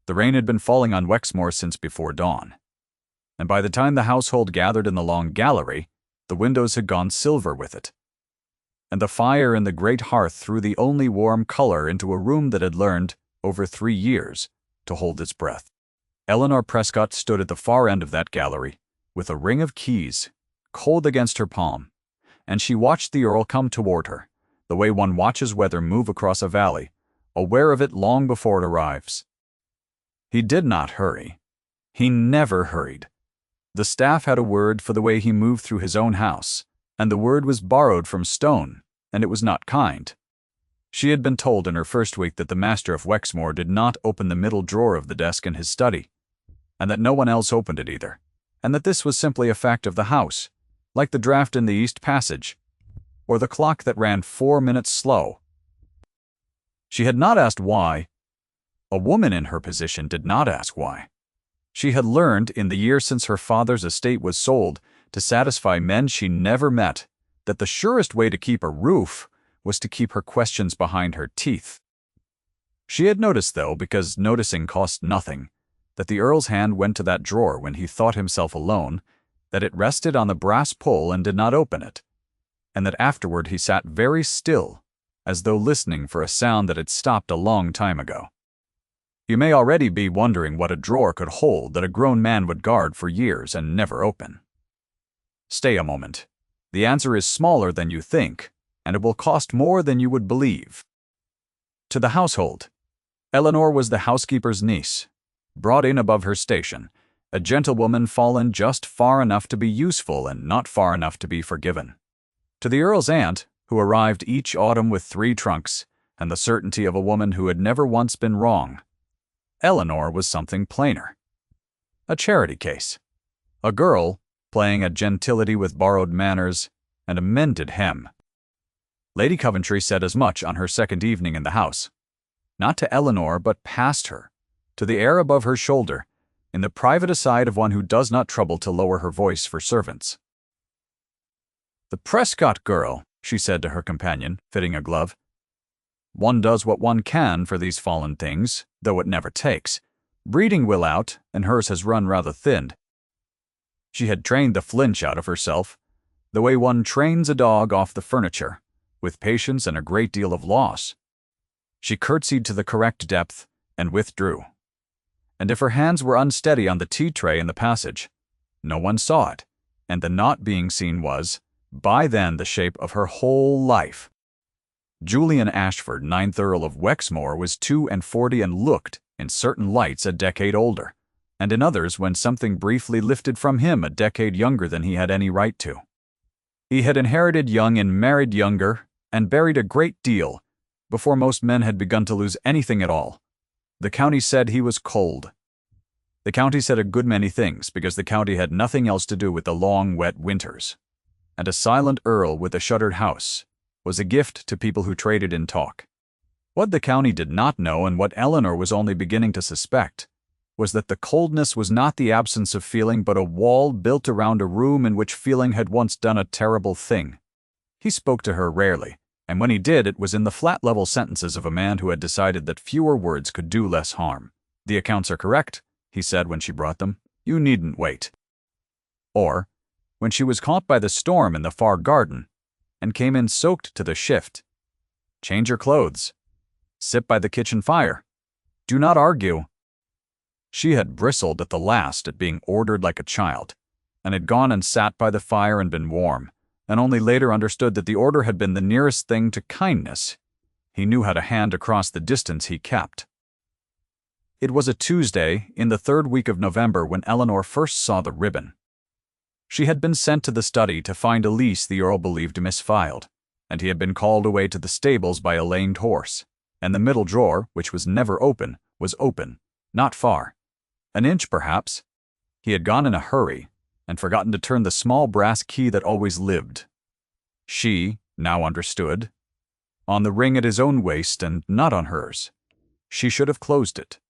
The rain had been falling on Wexmore since before dawn, and by the time the household gathered in the long gallery, the windows had gone silver with it, and the fire in the great hearth threw the only warm color into a room that had learned, over 3 years, to hold its breath. Eleanor Prescott stood at the far end of that gallery, with a ring of keys cold against her palm, and she watched the Earl come toward her, the way one watches weather move across a valley, aware of it long before it arrives. He did not hurry. He never hurried. The staff had a word for the way he moved through his own house, and the word was borrowed from stone, and it was not kind. She had been told in her first week that the master of Wexmore did not open the middle drawer of the desk in his study, and that no one else opened it either, and that this was simply a fact of the house, like the draft in the East Passage, or the clock that ran 4 minutes slow. She had not asked why. A woman in her position did not ask why. She had learned, in the year since her father's estate was sold, to satisfy men she never met, that the surest way to keep a roof was to keep her questions behind her teeth. She had noticed, though, because noticing cost nothing, that the Earl's hand went to that drawer when he thought himself alone, that it rested on the brass pull and did not open it, and that afterward he sat very still, as though listening for a sound that had stopped a long time ago. You may already be wondering what a drawer could hold that a grown man would guard for years and never open. Stay a moment. The answer is smaller than you think, and it will cost more than you would believe. To the household, Eleanor was the housekeeper's niece, brought in above her station, a gentlewoman fallen just far enough to be useful and not far enough to be forgiven. To the Earl's aunt, who arrived each autumn with 3 trunks, and the certainty of a woman who had never once been wrong, Eleanor was something plainer. A charity case. A girl playing at gentility with borrowed manners and a mended hem. Lady Coventry said as much on her second evening in the house. Not to Eleanor, but past her, to the air above her shoulder, in the private aside of one who does not trouble to lower her voice for servants. "The Prescott girl," she said to her companion, fitting a glove. "One does what one can for these fallen things, though it never takes. Breeding will out, and hers has run rather thin." She had trained the flinch out of herself, the way one trains a dog off the furniture, with patience and a great deal of loss. She curtsied to the correct depth and withdrew. And if her hands were unsteady on the tea tray in the passage, no one saw it, and the not being seen was, by then, the shape of her whole life. Julian Ashford, 9th Earl of Wexmore, was 42 and looked, in certain lights, a decade older, and in others, when something briefly lifted from him, a decade younger than he had any right to. He had inherited young and married younger, and buried a great deal, before most men had begun to lose anything at all. The county said he was cold. The county said a good many things, because the county had nothing else to do with the long, wet winters. And a silent earl with a shuttered house was a gift to people who traded in talk. What the county did not know, and what Eleanor was only beginning to suspect, was that the coldness was not the absence of feeling, but a wall built around a room in which feeling had once done a terrible thing. He spoke to her rarely, and when he did, it was in the flat-level sentences of a man who had decided that fewer words could do less harm. "The accounts are correct," he said when she brought them. "You needn't wait." Or, when she was caught by the storm in the far garden, and came in soaked to the shift, "Change your clothes. Sit by the kitchen fire. Do not argue." She had bristled at the last at being ordered like a child, and had gone and sat by the fire and been warm, and only later understood that the order had been the nearest thing to kindness. He knew how to hand across the distance he kept. It was a Tuesday in the 3rd week of November when Eleanor first saw the ribbon. She had been sent to the study to find a lease the Earl believed misfiled, and he had been called away to the stables by a lamed horse, and the middle drawer, which was never open, was open, not far. An inch, perhaps. He had gone in a hurry, and forgotten to turn the small brass key that always lived. She, now understood, on the ring at his own waist and not on hers. She should have closed it.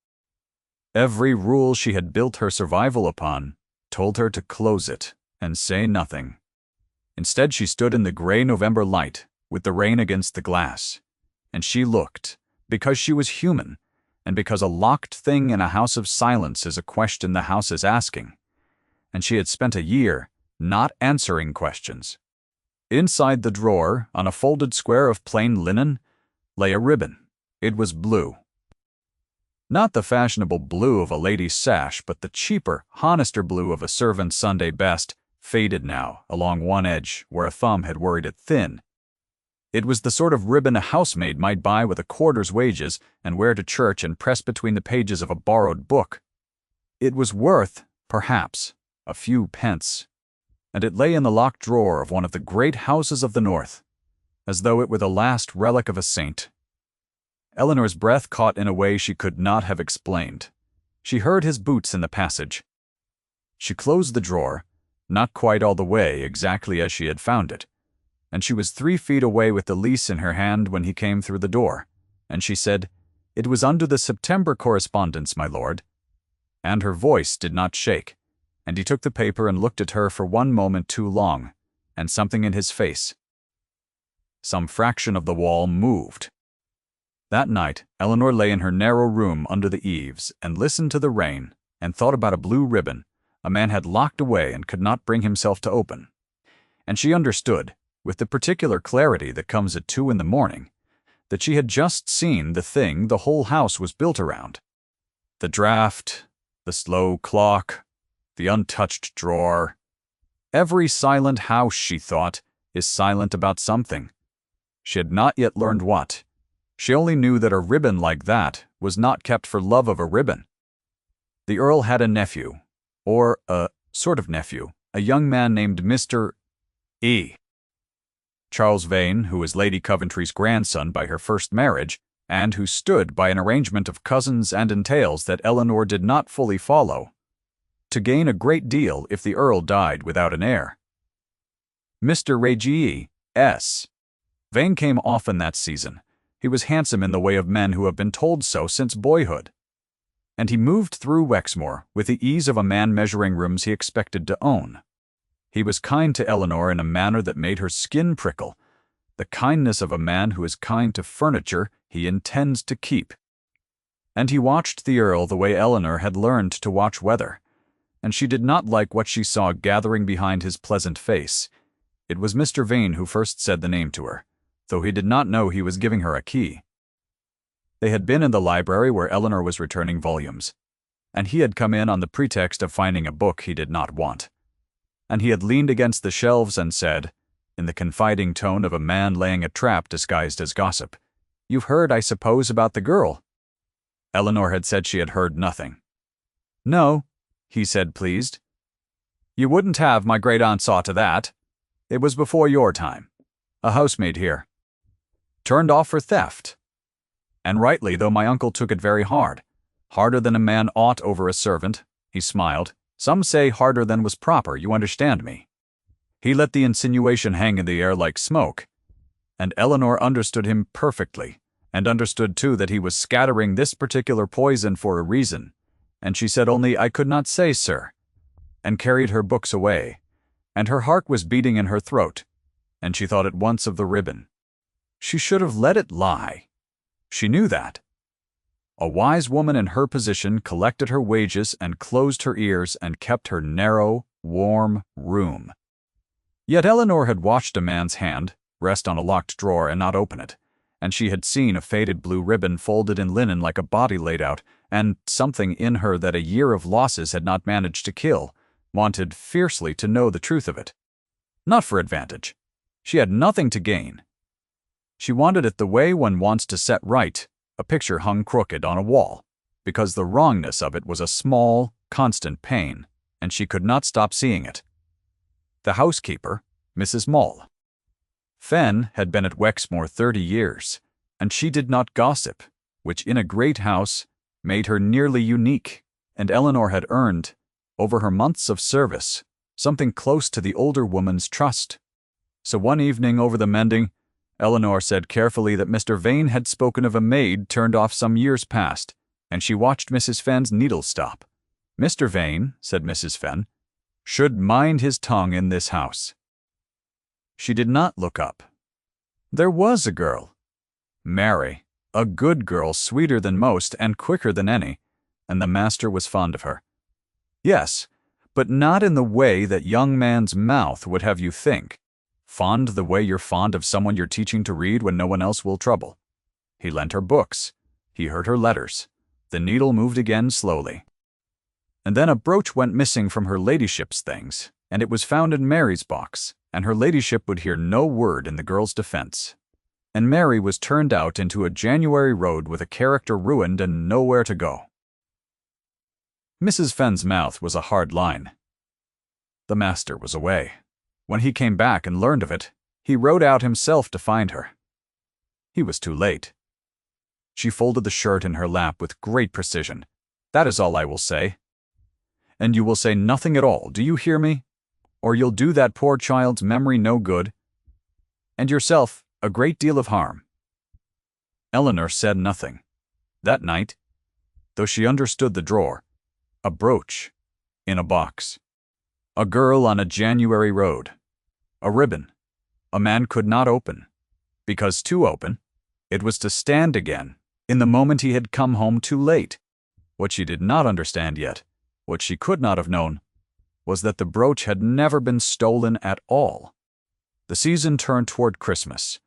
Every rule she had built her survival upon told her to close it and say nothing. Instead, she stood in the gray November light, with the rain against the glass, and she looked, because she was human, and because a locked thing in a house of silence is a question the house is asking, and she had spent a year not answering questions. Inside the drawer, on a folded square of plain linen, lay a ribbon. It was blue. Not the fashionable blue of a lady's sash, but the cheaper, honester blue of a servant's Sunday best, faded now along one edge where a thumb had worried it thin. It was the sort of ribbon a housemaid might buy with a quarter's wages and wear to church and press between the pages of a borrowed book. It was worth, perhaps, a few pence, and it lay in the locked drawer of one of the great houses of the North, as though it were the last relic of a saint. Eleanor's breath caught in a way she could not have explained. She heard his boots in the passage. She closed the drawer, not quite all the way exactly as she had found it, and she was 3 feet away with the lease in her hand when he came through the door, and she said, "It was under the September correspondence, my lord." And her voice did not shake, and he took the paper and looked at her for one moment too long, and something in his face, some fraction of the wall, moved. That night, Eleanor lay in her narrow room under the eaves and listened to the rain and thought about a blue ribbon a man had locked away and could not bring himself to open. And she understood, with the particular clarity that comes at 2 in the morning, that she had just seen the thing the whole house was built around. The draft, the slow clock, the untouched drawer. Every silent house, she thought, is silent about something. She had not yet learned what. She only knew that a ribbon like that was not kept for love of a ribbon. The Earl had a nephew, or a sort of nephew, a young man named Mr. E. Charles Vane, who was Lady Coventry's grandson by her first marriage, and who stood by an arrangement of cousins and entails that Eleanor did not fully follow, to gain a great deal if the Earl died without an heir. Mr. Reggie S. Vane came often that season. He was handsome in the way of men who have been told so since boyhood. And he moved through Wexmore with the ease of a man measuring rooms he expected to own. He was kind to Eleanor in a manner that made her skin prickle, the kindness of a man who is kind to furniture he intends to keep. And he watched the Earl the way Eleanor had learned to watch weather, and she did not like what she saw gathering behind his pleasant face. It was Mr. Vane who first said the name to her, though he did not know he was giving her a key. They had been in the library where Eleanor was returning volumes, and he had come in on the pretext of finding a book he did not want. And he had leaned against the shelves and said, in the confiding tone of a man laying a trap disguised as gossip, "You've heard, I suppose, about the girl?" Eleanor had said she had heard nothing. "No," he said, pleased. "You wouldn't have, my great-aunt saw to that. It was before your time. A housemaid here. Turned off for theft. And rightly, though my uncle took it very hard. Harder than a man ought over a servant." He smiled. "Some say harder than was proper, you understand me." He let the insinuation hang in the air like smoke, and Eleanor understood him perfectly, and understood too that he was scattering this particular poison for a reason, and she said only, "I could not say, sir," and carried her books away, and her heart was beating in her throat, and she thought at once of the ribbon. She should have let it lie. She knew that. A wise woman in her position collected her wages and closed her ears and kept her narrow, warm room. Yet Eleanor had watched a man's hand rest on a locked drawer and not open it, and she had seen a faded blue ribbon folded in linen like a body laid out, and something in her that a year of losses had not managed to kill wanted fiercely to know the truth of it. Not for advantage. She had nothing to gain. She wanted it the way one wants to set right a picture hung crooked on a wall, because the wrongness of it was a small, constant pain, and she could not stop seeing it. The housekeeper, Mrs. Moll. Fenn had been at Wexmore 30 years, and she did not gossip, which in a great house made her nearly unique, and Eleanor had earned, over her months of service, something close to the older woman's trust. So one evening over the mending, Eleanor said carefully that Mr. Vane had spoken of a maid turned off some years past, and she watched Mrs. Fenn's needle stop. "Mr. Vane," said Mrs. Fenn, "should mind his tongue in this house." She did not look up. There was a girl. Mary, A good girl, sweeter than most and quicker than any, and the master was fond of her. Yes, but not in the way that young man's mouth would have you think. Fond the way you're fond of someone you're teaching to read when no one else will trouble. He lent her books. He heard her letters. The needle moved again slowly. And then a brooch went missing from her ladyship's things, and it was found in Mary's box, and her ladyship would hear no word in the girl's defense. And Mary was turned out into a January road with a character ruined and nowhere to go. Mrs. Fenn's mouth was a hard line. The master was away. When he came back and learned of it, he rode out himself to find her. He was too late. She folded the shirt in her lap with great precision. That is all I will say. And you will say nothing at all, do you hear me? Or you'll do that poor child's memory no good, and yourself a great deal of harm. Eleanor said nothing. That night, though she understood the drawer, a brooch in a box, a girl on a January road, a ribbon a man could not open, because to open, it was to stand again in the moment he had come home too late. What she did not understand yet, what she could not have known, was that the brooch had never been stolen at all. The season turned toward Christmas,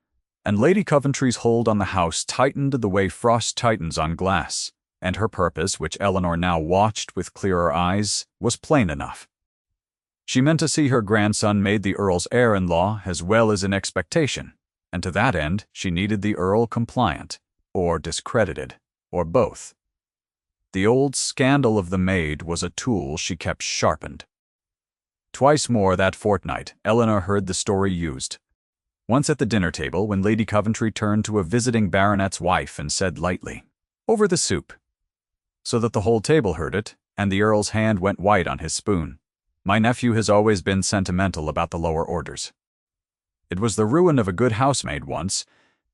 and Lady Coventry's hold on the house tightened the way frost tightens on glass, and her purpose, which Eleanor now watched with clearer eyes, was plain enough. She meant to see her grandson made the Earl's heir-in-law as well as in expectation, and to that end she needed the Earl compliant, or discredited, or both. The old scandal of the maid was a tool she kept sharpened. Twice more that fortnight Eleanor heard the story used. Once at the dinner table when Lady Coventry turned to a visiting baronet's wife and said lightly, "Over the soup," so that the whole table heard it, and the Earl's hand went white on his spoon. My nephew has always been sentimental about the lower orders. It was the ruin of a good housemaid once.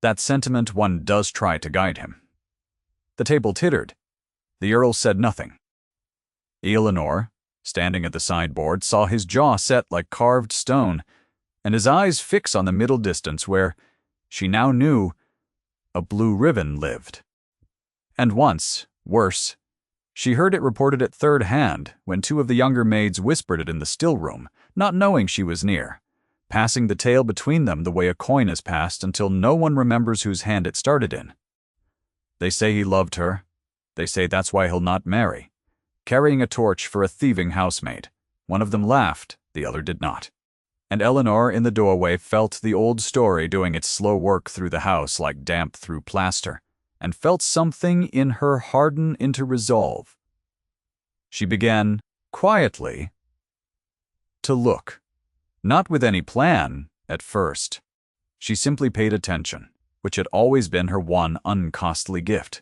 That sentiment one does try to guide him. The table tittered. The Earl said nothing. Eleanor, standing at the sideboard, saw his jaw set like carved stone, and his eyes fix on the middle distance where, she now knew, a blue ribbon lived. And once, worse, she heard it reported at third hand when two of the younger maids whispered it in the still room, not knowing she was near, passing the tale between them the way a coin is passed until no one remembers whose hand it started in. They say he loved her. They say that's why he'll not marry. Carrying a torch for a thieving housemaid. One of them laughed, the other did not. And Eleanor in the doorway felt the old story doing its slow work through the house like damp through plaster, and felt something in her harden into resolve. She began, quietly, to look. Not with any plan, at first. She simply paid attention, which had always been her one uncostly gift.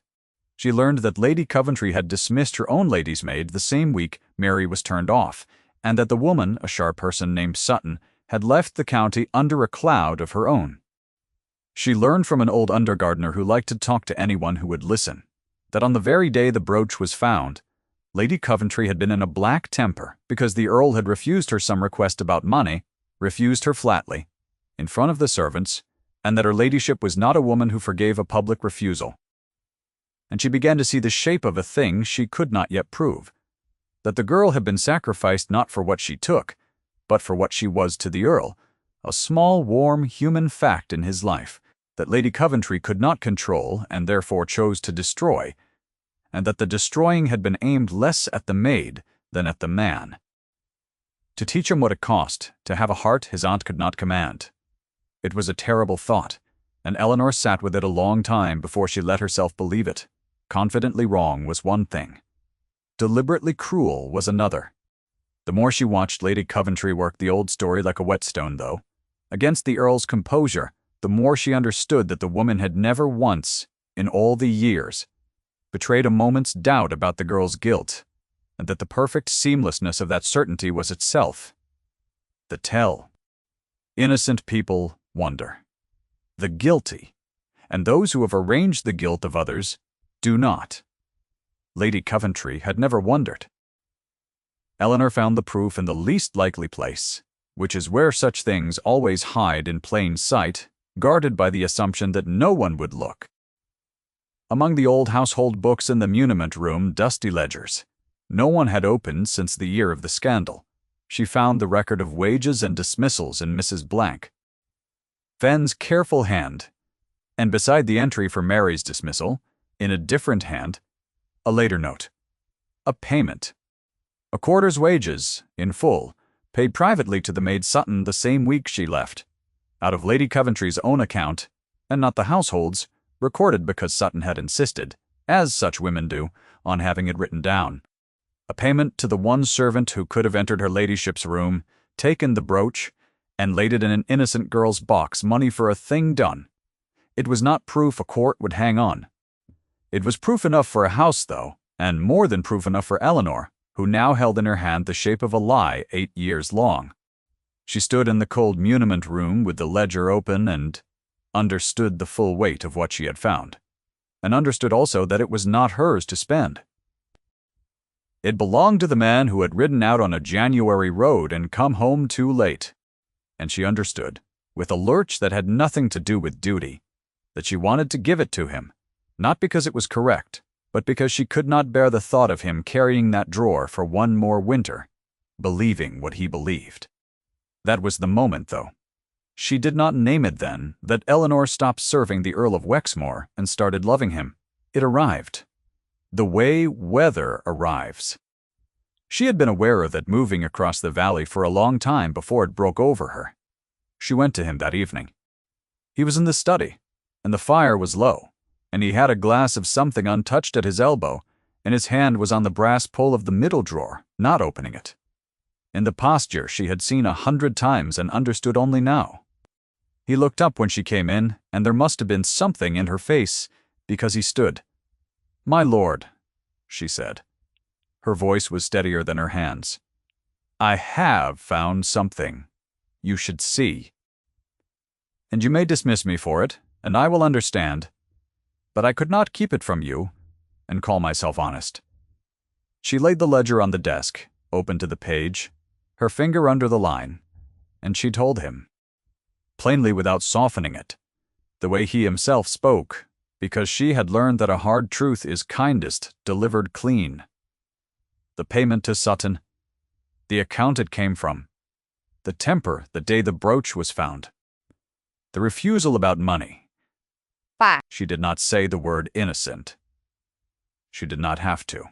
She learned that Lady Coventry had dismissed her own lady's maid the same week Mary was turned off, and that the woman, a sharp person named Sutton, had left the county under a cloud of her own. She learned from an old undergardener who liked to talk to anyone who would listen, that on the very day the brooch was found, Lady Coventry had been in a black temper because the Earl had refused her some request about money, refused her flatly, in front of the servants, and that her ladyship was not a woman who forgave a public refusal. And she began to see the shape of a thing she could not yet prove, that the girl had been sacrificed not for what she took, but for what she was to the Earl, a small, warm, human fact in his life that Lady Coventry could not control and therefore chose to destroy, and that the destroying had been aimed less at the maid than at the man. To teach him what it cost to have a heart his aunt could not command. It was a terrible thought, and Eleanor sat with it a long time before she let herself believe it. Confidently wrong was one thing. Deliberately cruel was another. The more she watched Lady Coventry work the old story like a whetstone, though, against the Earl's composure, the more she understood that the woman had never once, in all the years, betrayed a moment's doubt about the girl's guilt, and that the perfect seamlessness of that certainty was itself the tell. Innocent people wonder. The guilty, and those who have arranged the guilt of others, do not. Lady Coventry had never wondered. Eleanor found the proof in the least likely place, which is where such things always hide in plain sight, guarded by the assumption that no one would look. Among the old household books in the muniment room, dusty ledgers. No one had opened since the year of the scandal. She found the record of wages and dismissals in Mrs. Blank. Fenn's careful hand, and beside the entry for Mary's dismissal, in a different hand, a later note. A payment. A quarter's wages, in full, paid privately to the maid Sutton the same week she left, out of Lady Coventry's own account, and not the household's, recorded because Sutton had insisted, as such women do, on having it written down. A payment to the one servant who could have entered her ladyship's room, taken the brooch, and laid it in an innocent girl's box, money for a thing done. It was not proof a court would hang on. It was proof enough for a house, though, and more than proof enough for Eleanor, who now held in her hand the shape of a lie 8 years long. She stood in the cold muniment room with the ledger open and understood the full weight of what she had found, and understood also that it was not hers to spend. It belonged to the man who had ridden out on a January road and come home too late, and she understood, with a lurch that had nothing to do with duty, that she wanted to give it to him, not because it was correct, but because she could not bear the thought of him carrying that drawer for one more winter, believing what he believed. That was the moment, though. She did not name it then, that Eleanor stopped serving the Earl of Wexmoor and started loving him. It arrived. The way weather arrives. She had been aware of it moving across the valley for a long time before it broke over her. She went to him that evening. He was in the study, and the fire was low, and he had a glass of something untouched at his elbow, and his hand was on the brass pull of the middle drawer, not opening it. In the posture she had seen 100 times and understood only now. He looked up when she came in, and there must have been something in her face, because he stood. "My lord," she said. Her voice was steadier than her hands. "I have found something. You should see. And you may dismiss me for it, and I will understand. But I could not keep it from you, and call myself honest." She laid the ledger on the desk, open to the page, her finger under the line, and she told him. Plainly without softening it, the way he himself spoke, because she had learned that a hard truth is kindest delivered clean. The payment to Sutton, the account it came from, the temper the day the brooch was found, the refusal about money. She did not say the word innocent. She did not have to.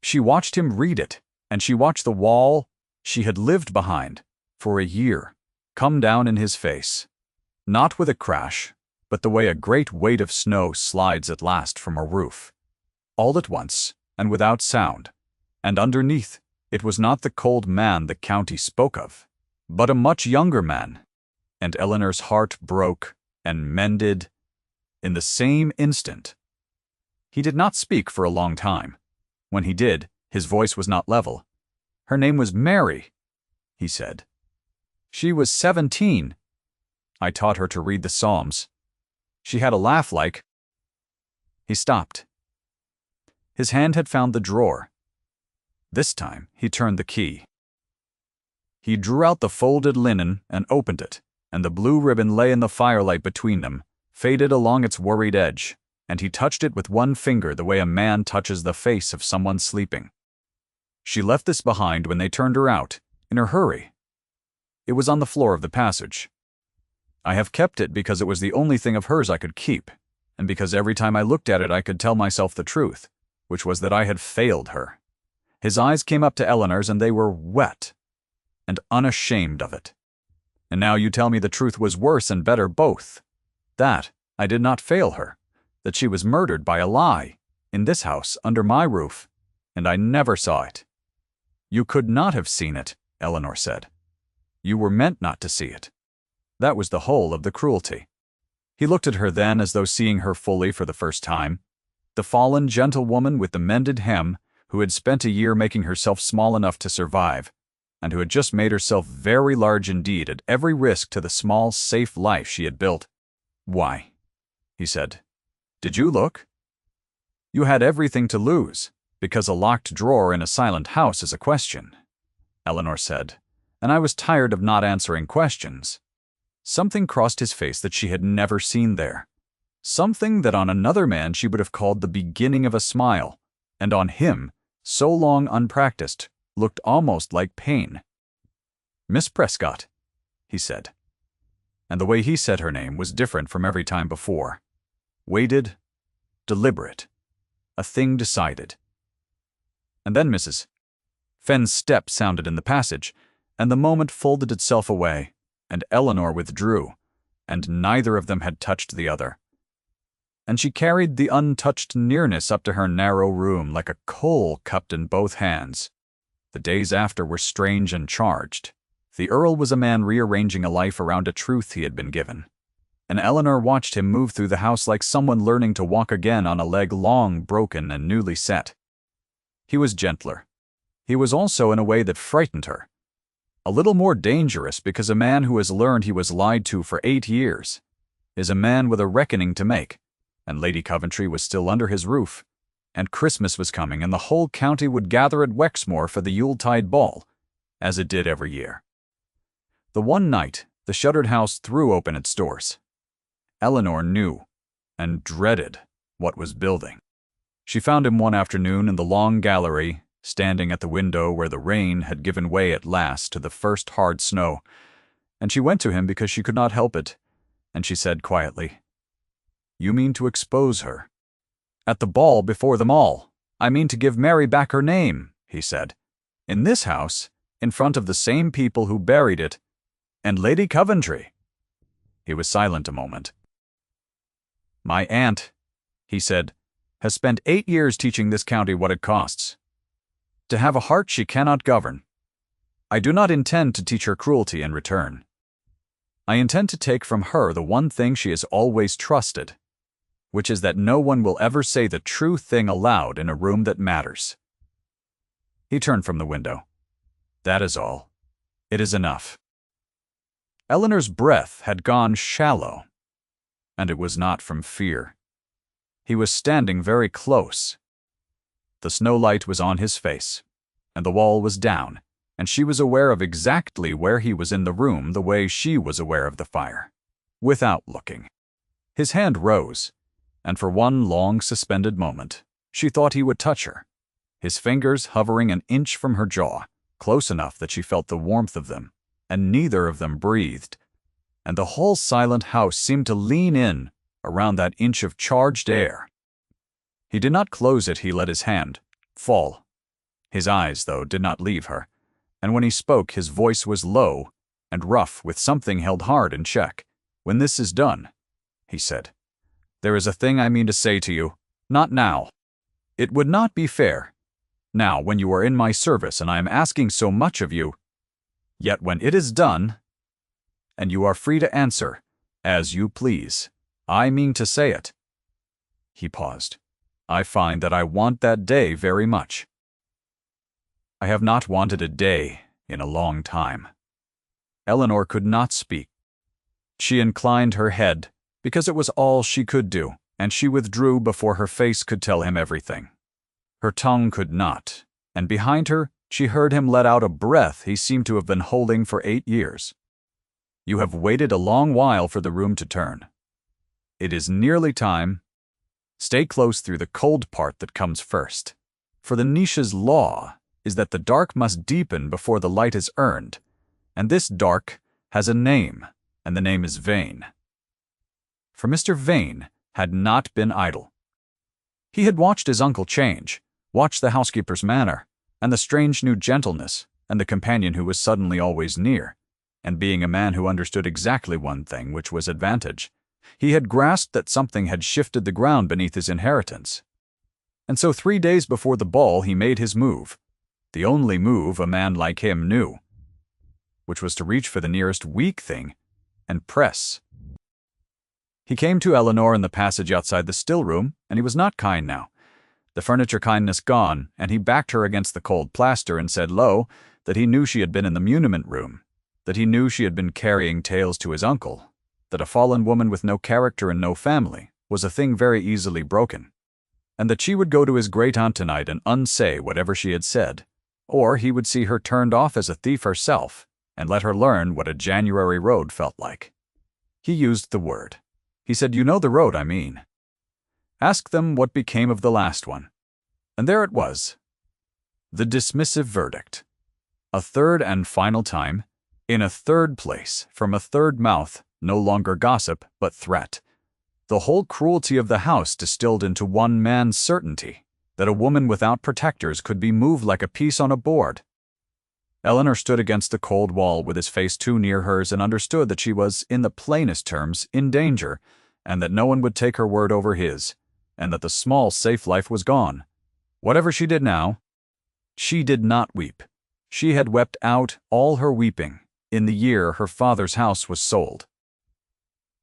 She watched him read it, and she watched the wall she had lived behind for a year come down in his face, not with a crash, but the way a great weight of snow slides at last from a roof, all at once and without sound, and underneath it was not the cold man the county spoke of, but a much younger man, and Eleanor's heart broke and mended in the same instant. He did not speak for a long time. When he did, his voice was not level. "Her name was Mary," he said. "She was 17. I taught her to read the Psalms. She had a laugh like—" He stopped. His hand had found the drawer. This time he turned the key. He drew out the folded linen and opened it, and the blue ribbon lay in the firelight between them, faded along its worried edge, and he touched it with one finger the way a man touches the face of someone sleeping. She left this behind when they turned her out, in her hurry. It was on the floor of the passage. I have kept it because it was the only thing of hers I could keep, and because every time I looked at it I could tell myself the truth, which was that I had failed her. His eyes came up to Eleanor's, and they were wet, and unashamed of it. And now you tell me the truth was worse and better both. That I did not fail her, that she was murdered by a lie, in this house, under my roof, and I never saw it. You could not have seen it, Eleanor said. You were meant not to see it. That was the whole of the cruelty. He looked at her then as though seeing her fully for the first time, the fallen gentlewoman with the mended hem, who had spent a year making herself small enough to survive, and who had just made herself very large indeed at every risk to the small, safe life she had built. "Why," he said, "did you look? You had everything to lose, because a locked drawer in a silent house is a question," Eleanor said, and I was tired of not answering questions. Something crossed his face that she had never seen there. something that on another man she would have called the beginning of a smile, and on him, so long unpracticed, looked almost like pain. "Miss Prescott," he said. And the way he said her name was different from every time before. Weighted, deliberate, a thing decided. And then Mrs. Fenn's step sounded in the passage, and the moment folded itself away, and Eleanor withdrew, and neither of them had touched the other. And she carried the untouched nearness up to her narrow room like a coal cupped in both hands. The days after were strange and charged. The Earl was a man rearranging a life around a truth he had been given, and Eleanor watched him move through the house like someone learning to walk again on a leg long broken and newly set. He was gentler. He was also in a way that frightened her. A little more dangerous because a man who has learned he was lied to for 8 years is a man with a reckoning to make, and Lady Coventry was still under his roof, and Christmas was coming, and the whole county would gather at Wexmore for the Yuletide ball, as it did every year. The one night, the shuttered house threw open its doors. Eleanor knew and dreaded what was building. She found him one afternoon in the long gallery, standing at the window where the rain had given way at last to the first hard snow, and she went to him because she could not help it, and she said quietly, "You mean to expose her?" "At the ball before them all. I mean to give Mary back her name," he said. "In this house, in front of the same people who buried it, and Lady Coventry." He was silent a moment. "My aunt," he said, "has spent 8 years teaching this county what it costs. To have a heart she cannot govern. I do not intend to teach her cruelty in return. I intend to take from her the one thing she has always trusted, which is that no one will ever say the true thing aloud in a room that matters." He turned from the window. "That is all. It is enough." Eleanor's breath had gone shallow, and it was not from fear. He was standing very close. The snowlight was on his face, and the wall was down, and she was aware of exactly where he was in the room the way she was aware of the fire, without looking. His hand rose, and for one long suspended moment, she thought he would touch her, his fingers hovering an inch from her jaw, close enough that she felt the warmth of them, and neither of them breathed, and the whole silent house seemed to lean in around that inch of charged air. He did not close it. He let his hand fall. His eyes, though, did not leave her, and when he spoke his voice was low and rough with something held hard in check. "When this is done," he said, "there is a thing I mean to say to you, not now. It would not be fair, now when you are in my service and I am asking so much of you. Yet when it is done, and you are free to answer, as you please, I mean to say it." He paused. "I find that I want that day very much. I have not wanted a day in a long time." Eleanor could not speak. She inclined her head, because it was all she could do, and she withdrew before her face could tell him everything. Her tongue could not, and behind her she heard him let out a breath he seemed to have been holding for 8 years. "You have waited a long while for the room to turn. It is nearly time. Stay close through the cold part that comes first. For the niche's law is that the dark must deepen before the light is earned, and this dark has a name, and the name is Vane." For Mr. Vane had not been idle. He had watched his uncle change, watched the housekeeper's manner, and the strange new gentleness, and the companion who was suddenly always near, and being a man who understood exactly one thing, which was advantage, he had grasped that something had shifted the ground beneath his inheritance. And so 3 days before the ball he made his move, the only move a man like him knew, which was to reach for the nearest weak thing and press. He came to Eleanor in the passage outside the still room, and he was not kind now. The furniture kindness gone, and he backed her against the cold plaster and said low that he knew she had been in the muniment room, that he knew she had been carrying tales to his uncle, that a fallen woman with no character and no family was a thing very easily broken, and that she would go to his great-aunt tonight and unsay whatever she had said, or he would see her turned off as a thief herself and let her learn what a January road felt like. He used the word. He said, "You know the road, I mean. Ask them what became of the last one." And there it was. The dismissive verdict. A third and final time, in a third place, from a third mouth, no longer gossip, but threat. The whole cruelty of the house distilled into one man's certainty that a woman without protectors could be moved like a piece on a board. Eleanor stood against the cold wall with his face too near hers and understood that she was, in the plainest terms, in danger, and that no one would take her word over his, and that the small, safe life was gone. Whatever she did now, she did not weep. She had wept out all her weeping in the year her father's house was sold.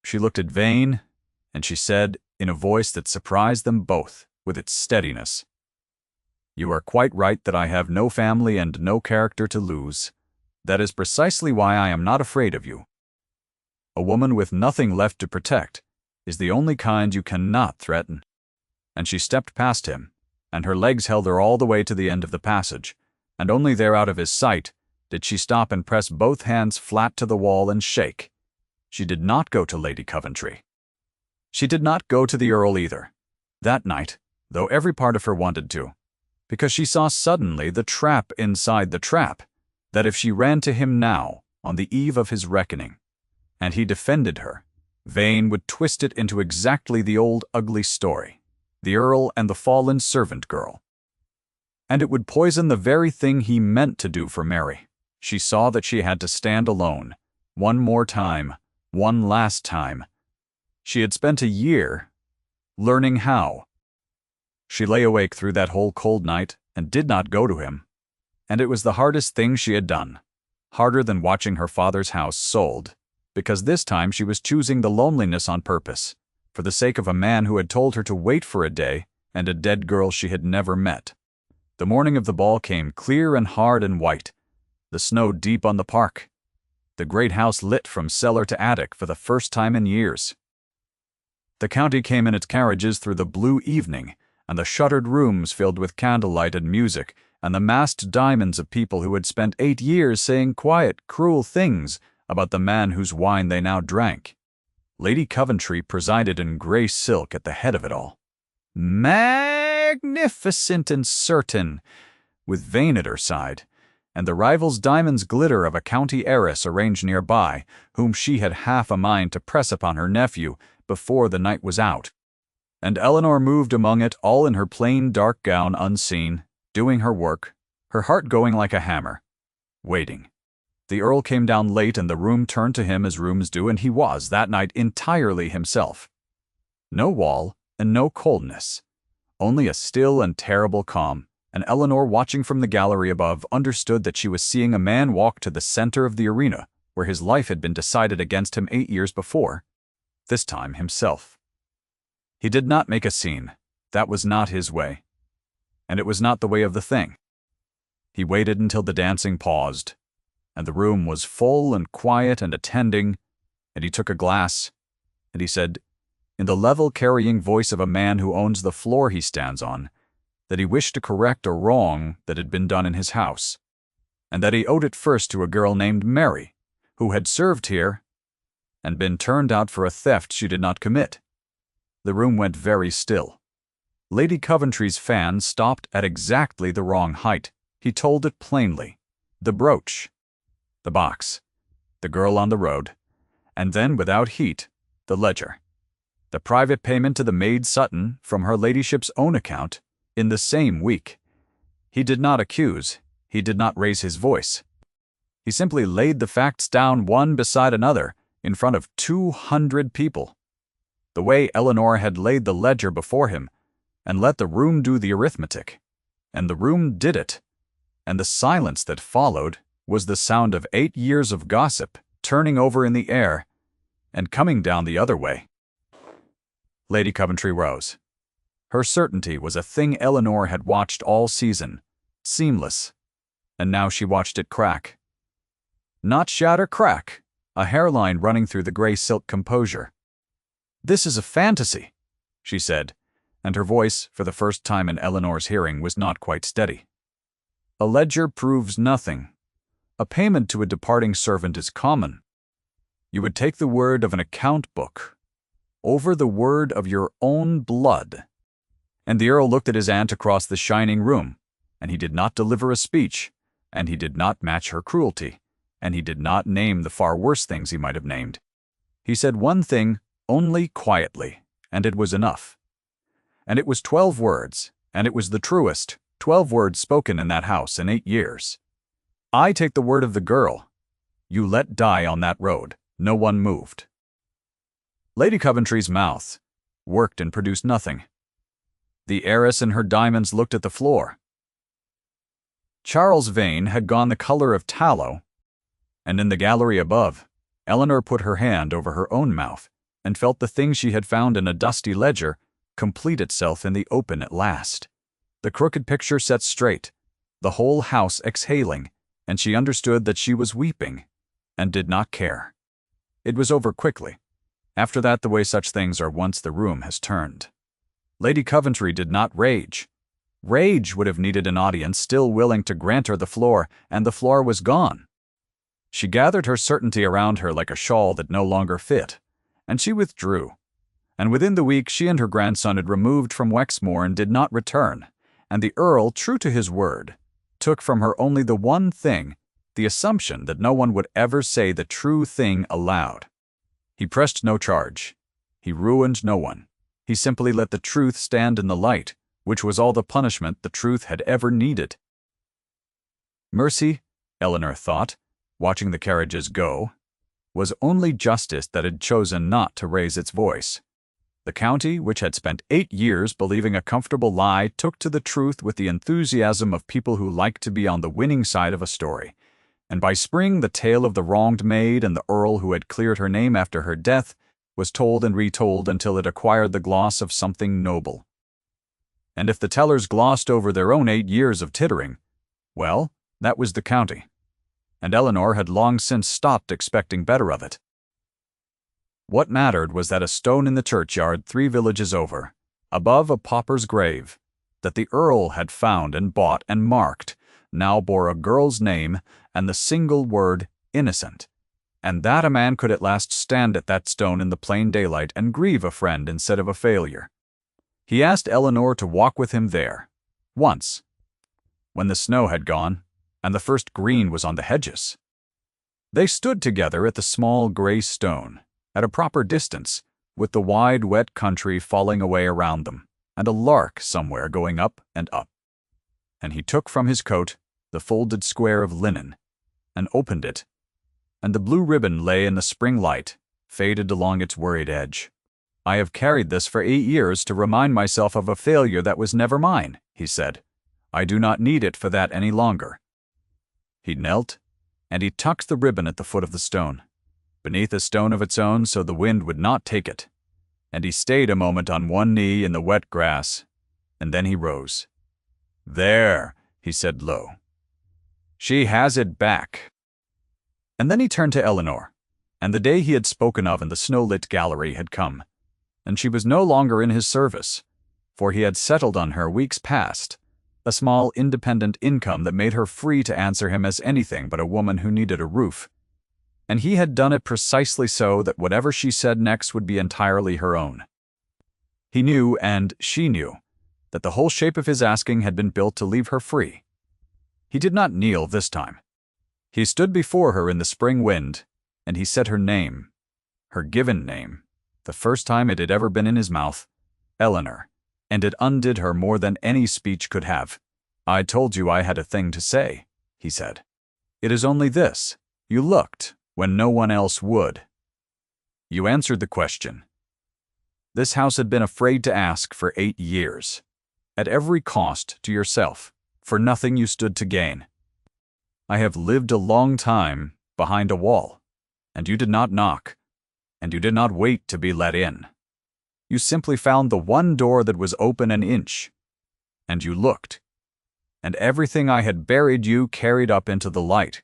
She looked at Vane, and she said, in a voice that surprised them both with its steadiness, "You are quite right that I have no family and no character to lose. That is precisely why I am not afraid of you. A woman with nothing left to protect is the only kind you cannot threaten." And she stepped past him, and her legs held her all the way to the end of the passage, and only there out of his sight did she stop and press both hands flat to the wall and shake. She did not go to Lady Coventry. She did not go to the Earl either, that night, though every part of her wanted to, because she saw suddenly the trap inside the trap, that if she ran to him now, on the eve of his reckoning, and he defended her, Vane would twist it into exactly the old ugly story, the Earl and the fallen servant girl. And it would poison the very thing he meant to do for Mary. She saw that she had to stand alone, one more time, one last time. She had spent a year learning how. She lay awake through that whole cold night and did not go to him. And it was the hardest thing she had done, harder than watching her father's house sold, because this time she was choosing the loneliness on purpose, for the sake of a man who had told her to wait for a day and a dead girl she had never met. The morning of the ball came clear and hard and white, the snow deep on the park, the great house lit from cellar to attic for the first time in years. The county came in its carriages through the blue evening, and the shuttered rooms filled with candlelight and music, and the masked diamonds of people who had spent 8 years saying quiet, cruel things about the man whose wine they now drank. Lady Coventry presided in grey silk at the head of it all. Magnificent and certain, with Vane at her side, and the rival's diamonds glitter of a county heiress arranged nearby, whom she had half a mind to press upon her nephew before the night was out. And Eleanor moved among it all in her plain dark gown unseen, doing her work, her heart going like a hammer, waiting. The Earl came down late and the room turned to him as rooms do, and he was, that night, entirely himself. No wall and no coldness, only a still and terrible calm, and Eleanor, watching from the gallery above, understood that she was seeing a man walk to the center of the arena, where his life had been decided against him 8 years before, this time himself. He did not make a scene. That was not his way. And it was not the way of the thing. He waited until the dancing paused, and the room was full and quiet and attending, and he took a glass, and he said, in the level carrying voice of a man who owns the floor he stands on, that he wished to correct a wrong that had been done in his house, and that he owed it first to a girl named Mary, who had served here and been turned out for a theft she did not commit. The room went very still. Lady Coventry's fan stopped at exactly the wrong height. He told it plainly. The brooch, the box, the girl on the road, and then, without heat, the ledger. The private payment to the maid Sutton from her ladyship's own account in the same week. He did not accuse. He did not raise his voice. He simply laid the facts down one beside another in front of 200 people, the way Eleanor had laid the ledger before him, and let the room do the arithmetic. And the room did it. And the silence that followed was the sound of 8 years of gossip turning over in the air and coming down the other way. Lady Coventry rose. Her certainty was a thing Eleanor had watched all season, seamless, and now she watched it crack. Not shatter, crack, a hairline running through the gray silk composure. "This is a fantasy," she said, and her voice, for the first time in Eleanor's hearing, was not quite steady. "A ledger proves nothing. A payment to a departing servant is common. You would take the word of an account book. over the word of your own blood." And the Earl looked at his aunt across the shining room, and he did not deliver a speech, and he did not match her cruelty, and he did not name the far worse things he might have named. He said one thing only quietly, and it was enough. And it was 12 words, and it was the truest 12 words spoken in that house in 8 years. "I take the word of the girl. You let die on that road." No one moved. Lady Coventry's mouth worked and produced nothing. The heiress and her diamonds looked at the floor. Charles Vane had gone the color of tallow, and in the gallery above, Eleanor put her hand over her own mouth and felt the thing she had found in a dusty ledger complete itself in the open at last. The crooked picture set straight, the whole house exhaling, and she understood that she was weeping, and did not care. It was over quickly. After that, the way such things are once the room has turned. Lady Coventry did not rage. Rage would have needed an audience still willing to grant her the floor, and the floor was gone. She gathered her certainty around her like a shawl that no longer fit, and she withdrew. And within the week she and her grandson had removed from Wexmoor and did not return, and the Earl, true to his word, took from her only the one thing, the assumption that no one would ever say the true thing aloud. He pressed no charge. He ruined no one. He simply let the truth stand in the light, which was all the punishment the truth had ever needed. Mercy, Eleanor thought, watching the carriages go, was only justice that had chosen not to raise its voice. The county, which had spent 8 years believing a comfortable lie, took to the truth with the enthusiasm of people who like to be on the winning side of a story. And by spring the tale of the wronged maid and the Earl who had cleared her name after her death was told and retold until it acquired the gloss of something noble. And if the tellers glossed over their own 8 years of tittering, well, that was the county. And Eleanor had long since stopped expecting better of it. What mattered was that a stone in the churchyard 3 villages over, above a pauper's grave, that the Earl had found and bought and marked, now bore a girl's name and the single word innocent, and that a man could at last stand at that stone in the plain daylight and grieve a friend instead of a failure. He asked Eleanor to walk with him there, once, when the snow had gone and the first green was on the hedges. They stood together at the small grey stone, at a proper distance, with the wide wet country falling away around them, and a lark somewhere going up and up. And he took from his coat the folded square of linen, and opened it, and the blue ribbon lay in the spring light, faded along its worried edge. "I have carried this for 8 years to remind myself of a failure that was never mine," he said. "I do not need it for that any longer." He knelt, and he tucked the ribbon at the foot of the stone, beneath a stone of its own so the wind would not take it, and he stayed a moment on one knee in the wet grass, and then he rose. "There," he said low. "She has it back." And then he turned to Eleanor, and the day he had spoken of in the snow-lit gallery had come, and she was no longer in his service, for he had settled on her weeks past, a small independent income that made her free to answer him as anything but a woman who needed a roof. And he had done it precisely so that whatever she said next would be entirely her own. He knew, and she knew, that the whole shape of his asking had been built to leave her free. He did not kneel this time. He stood before her in the spring wind, and he said her name, her given name, the first time it had ever been in his mouth, Eleanor, and it undid her more than any speech could have. "I told you I had a thing to say," he said. "It is only this. You looked when no one else would. You answered the question. This house had been afraid to ask for 8 years. At every cost to yourself, for nothing you stood to gain. I have lived a long time behind a wall, and you did not knock, and you did not wait to be let in. You simply found the one door that was open an inch, and you looked, and everything I had buried you carried up into the light.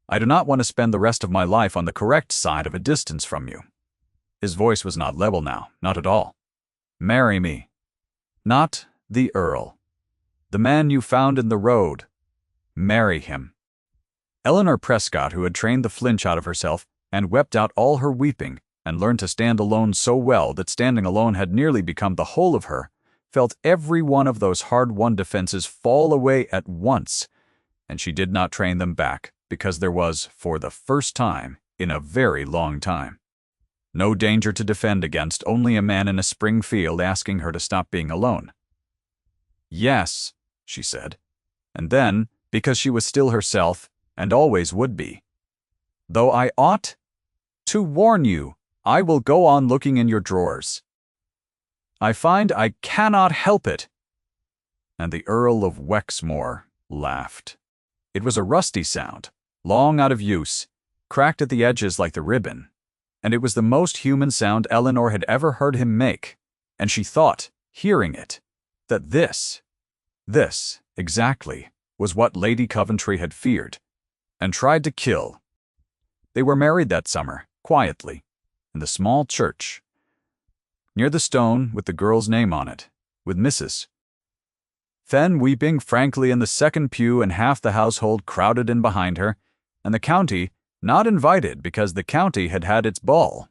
I do not want to spend the rest of my life on the correct side of a distance from you." His voice was not level now, not at all. "Marry me. Not the Earl. The man you found in the road. Marry him." Eleanor Prescott, who had trained the flinch out of herself and wept out all her weeping, and learned to stand alone so well that standing alone had nearly become the whole of her, felt every one of those hard-won defenses fall away at once, and she did not train them back because there was, for the first time in a very long time, no danger to defend against, only a man in a spring field asking her to stop being alone. "Yes," she said, and then, because she was still herself, and always would be, "though I ought to warn you, I will go on looking in your drawers. I find I cannot help it." And the Earl of Wexmore laughed. It was a rusty sound, long out of use, cracked at the edges like the ribbon, and it was the most human sound Eleanor had ever heard him make, and she thought, hearing it, that this exactly, was what Lady Coventry had feared, and tried to kill. They were married that summer, quietly, in the small church, near the stone with the girl's name on it, with Mrs. Fenn weeping frankly in the second pew and half the household crowded in behind her, and the county not invited because the county had had its ball.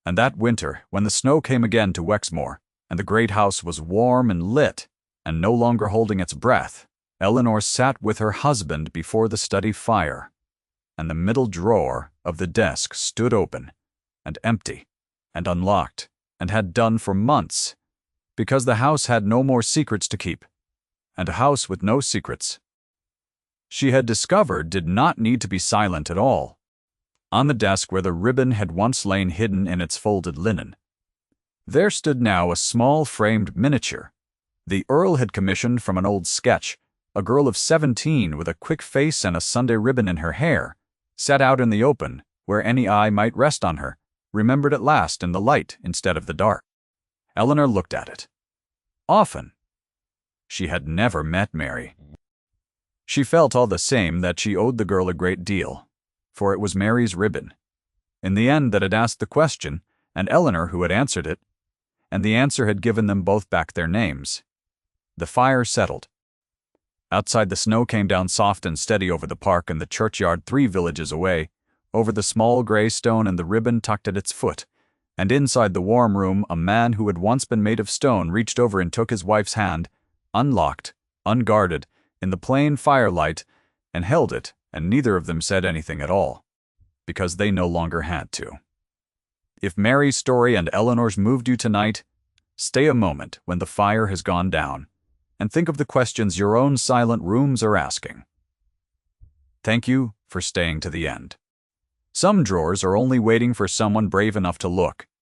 And that winter, when the snow came again to Wexmore, and the great house was warm and lit, and no longer holding its breath, Eleanor sat with her husband before the study fire, and the middle drawer of the desk stood open, and empty, and unlocked, and had done for months, because the house had no more secrets to keep, and a house with no secrets, she had discovered, did not need to be silent at all. On the desk where the ribbon had once lain hidden in its folded linen, there stood now a small framed miniature. The Earl had commissioned from an old sketch, a girl of 17 with a quick face and a Sunday ribbon in her hair, set out in the open, where any eye might rest on her, remembered at last in the light instead of the dark. Eleanor looked at it. Often. She had never met Mary. She felt all the same that she owed the girl a great deal, for it was Mary's ribbon, in the end, that had asked the question, and Eleanor who had answered it, and the answer had given them both back their names. The fire settled. Outside, the snow came down soft and steady over the park and the churchyard 3 villages away, over the small gray stone and the ribbon tucked at its foot, and inside the warm room a man who had once been made of stone reached over and took his wife's hand, unlocked, unguarded, in the plain firelight, and held it, and neither of them said anything at all, because they no longer had to. If Mary's story and Eleanor's moved you tonight, stay a moment when the fire has gone down, and think of the questions your own silent rooms are asking. Thank you for staying to the end. Some drawers are only waiting for someone brave enough to look,